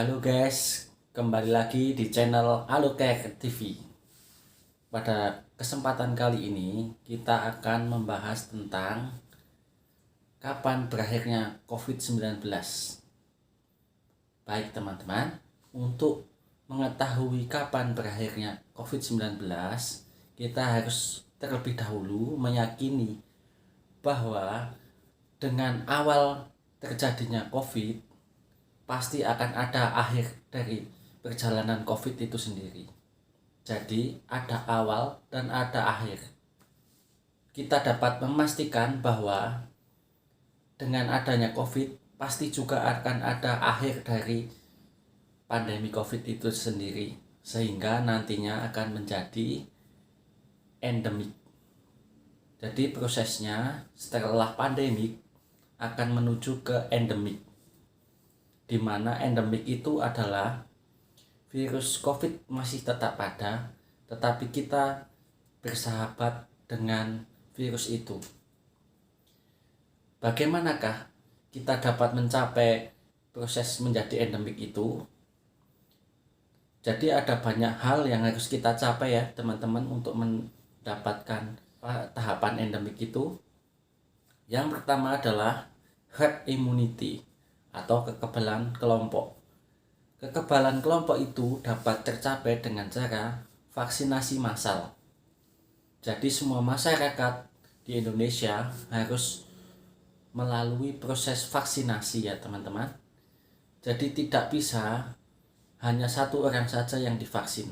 Halo guys, kembali lagi di channel Alocare TV. Pada kesempatan kali ini kita akan membahas tentang kapan berakhirnya COVID-19. Baik teman-teman, untuk mengetahui kapan berakhirnya COVID-19, kita harus terlebih dahulu meyakini bahwa dengan awal terjadinya COVID, pasti akan ada akhir dari perjalanan COVID itu sendiri. Jadi ada awal dan ada akhir. Kita dapat memastikan bahwa dengan adanya COVID pasti juga akan ada akhir dari pandemi COVID itu sendiri, sehingga nantinya akan menjadi endemik. Jadi prosesnya setelah pandemik akan menuju ke endemik, di mana endemik itu adalah virus COVID masih tetap ada, tetapi kita bersahabat dengan virus itu. Bagaimanakah kita dapat mencapai proses menjadi endemik itu? Jadi ada banyak hal yang harus kita capai ya teman-teman untuk mendapatkan tahapan endemik itu. Yang pertama adalah herd immunity atau kekebalan kelompok. Kekebalan kelompok itu dapat tercapai dengan cara vaksinasi massal. Jadi semua masyarakat di Indonesia harus melalui proses vaksinasi ya teman-teman. Jadi tidak bisa hanya satu orang saja yang divaksin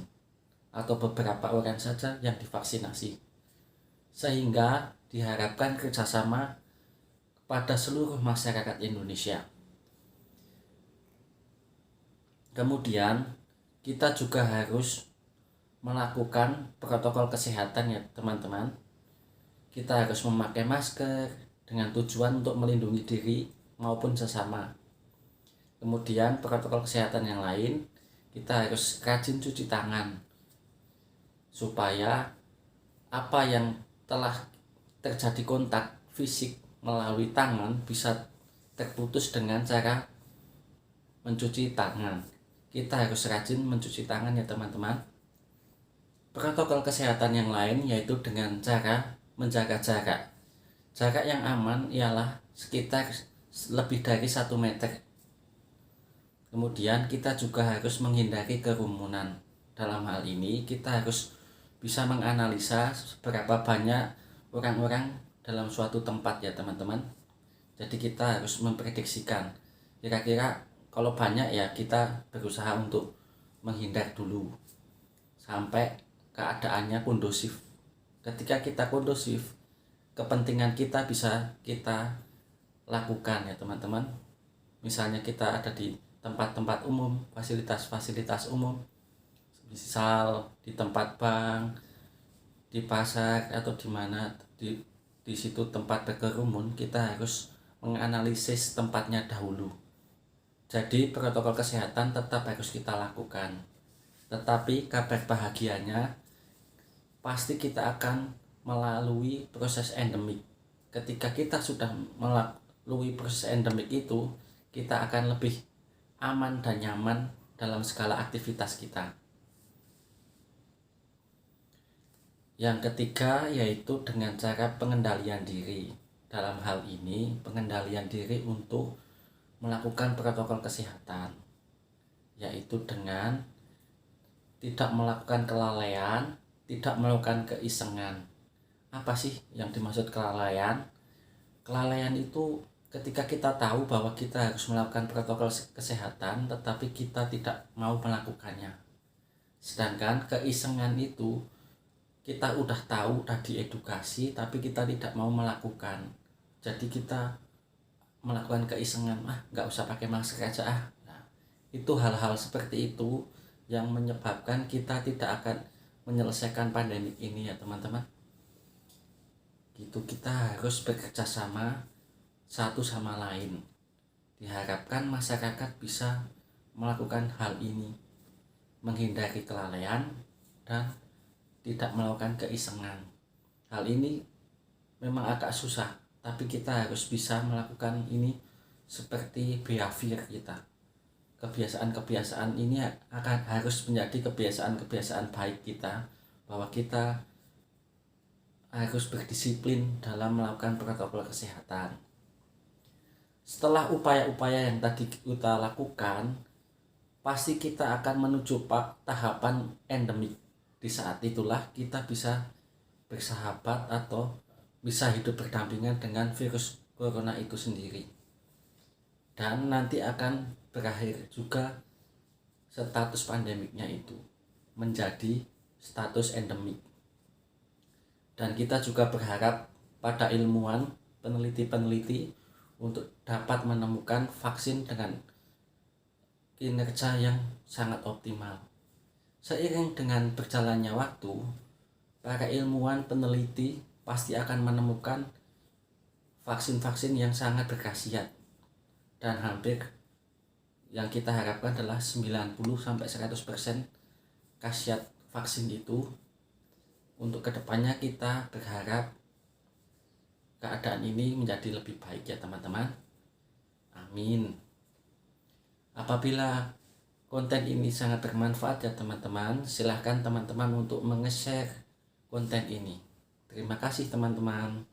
atau beberapa orang saja yang divaksinasi. Sehingga diharapkan kerjasama pada seluruh masyarakat Indonesia. Kemudian kita juga harus melakukan protokol kesehatan ya teman-teman. Kita harus memakai masker dengan tujuan untuk melindungi diri maupun sesama. Kemudian protokol kesehatan yang lain, kita harus rajin cuci tangan supaya apa yang telah terjadi kontak fisik melalui tangan bisa terputus dengan cara mencuci tangan. Kita harus rajin mencuci tangan ya teman-teman. Protokol kesehatan yang lain yaitu dengan cara menjaga jarak. Jarak yang aman ialah sekitar lebih dari 1 meter. Kemudian kita juga harus menghindari kerumunan. Dalam hal ini kita harus bisa menganalisa seberapa banyak orang-orang dalam suatu tempat ya teman-teman. Jadi kita harus memprediksikan kira-kira kalau banyak ya kita berusaha untuk menghindar dulu sampai keadaannya kondusif. Ketika kita kondusif, kepentingan kita bisa kita lakukan ya teman-teman. Misalnya kita ada di tempat-tempat umum, fasilitas-fasilitas umum, misal di tempat bank, di pasar atau di mana di situ tempat berkerumun, kita harus menganalisis tempatnya dahulu. Jadi protokol kesehatan tetap harus kita lakukan. Tetapi kabar bahagianya pasti kita akan melalui proses endemik. Ketika kita sudah melalui proses endemik itu, kita akan lebih aman dan nyaman dalam segala aktivitas kita. Yang ketiga yaitu dengan cara pengendalian diri. Dalam hal ini pengendalian diri untuk melakukan protokol kesehatan, yaitu dengan tidak melakukan kelalaian, tidak melakukan keisengan. Apa sih yang dimaksud kelalaian? Kelalaian itu ketika kita tahu bahwa kita harus melakukan protokol kesehatan tetapi kita tidak mau melakukannya. Sedangkan keisengan itu kita udah tahu, udah diedukasi tapi kita tidak mau melakukan. Jadi kita melakukan keisengan, nggak usah pakai masker aja Nah, itu hal-hal seperti itu yang menyebabkan kita tidak akan menyelesaikan pandemi ini ya teman-teman. Gitu, kita harus bekerja sama satu sama lain. Diharapkan masyarakat bisa melakukan hal ini, menghindari kelalaian dan tidak melakukan keisengan. Hal ini memang agak susah, tapi kita harus bisa melakukan ini seperti behavior kita. kebiasaan-kebiasaan ini akan harus menjadi kebiasaan-kebiasaan baik kita, bahwa kita harus berdisiplin dalam melakukan protokol kesehatan. Setelah upaya-upaya yang tadi kita lakukan, pasti kita akan menuju tahapan endemik. Di saat itulah kita bisa bersahabat atau bisa hidup berdampingan dengan virus corona itu sendiri. Dan nanti akan berakhir juga status pandemiknya itu menjadi status endemik. Dan kita juga berharap pada ilmuwan, peneliti-peneliti untuk dapat menemukan vaksin dengan kinerja yang sangat optimal. Seiring dengan berjalannya waktu, para ilmuwan peneliti pasti akan menemukan vaksin-vaksin yang sangat berkhasiat, dan hampir yang kita harapkan adalah 90-100% khasiat vaksin itu. Untuk kedepannya kita berharap keadaan ini menjadi lebih baik ya teman-teman. Amin. Apabila konten ini sangat bermanfaat ya teman-teman, silahkan teman-teman untuk menge-share konten ini. Terima kasih teman-teman.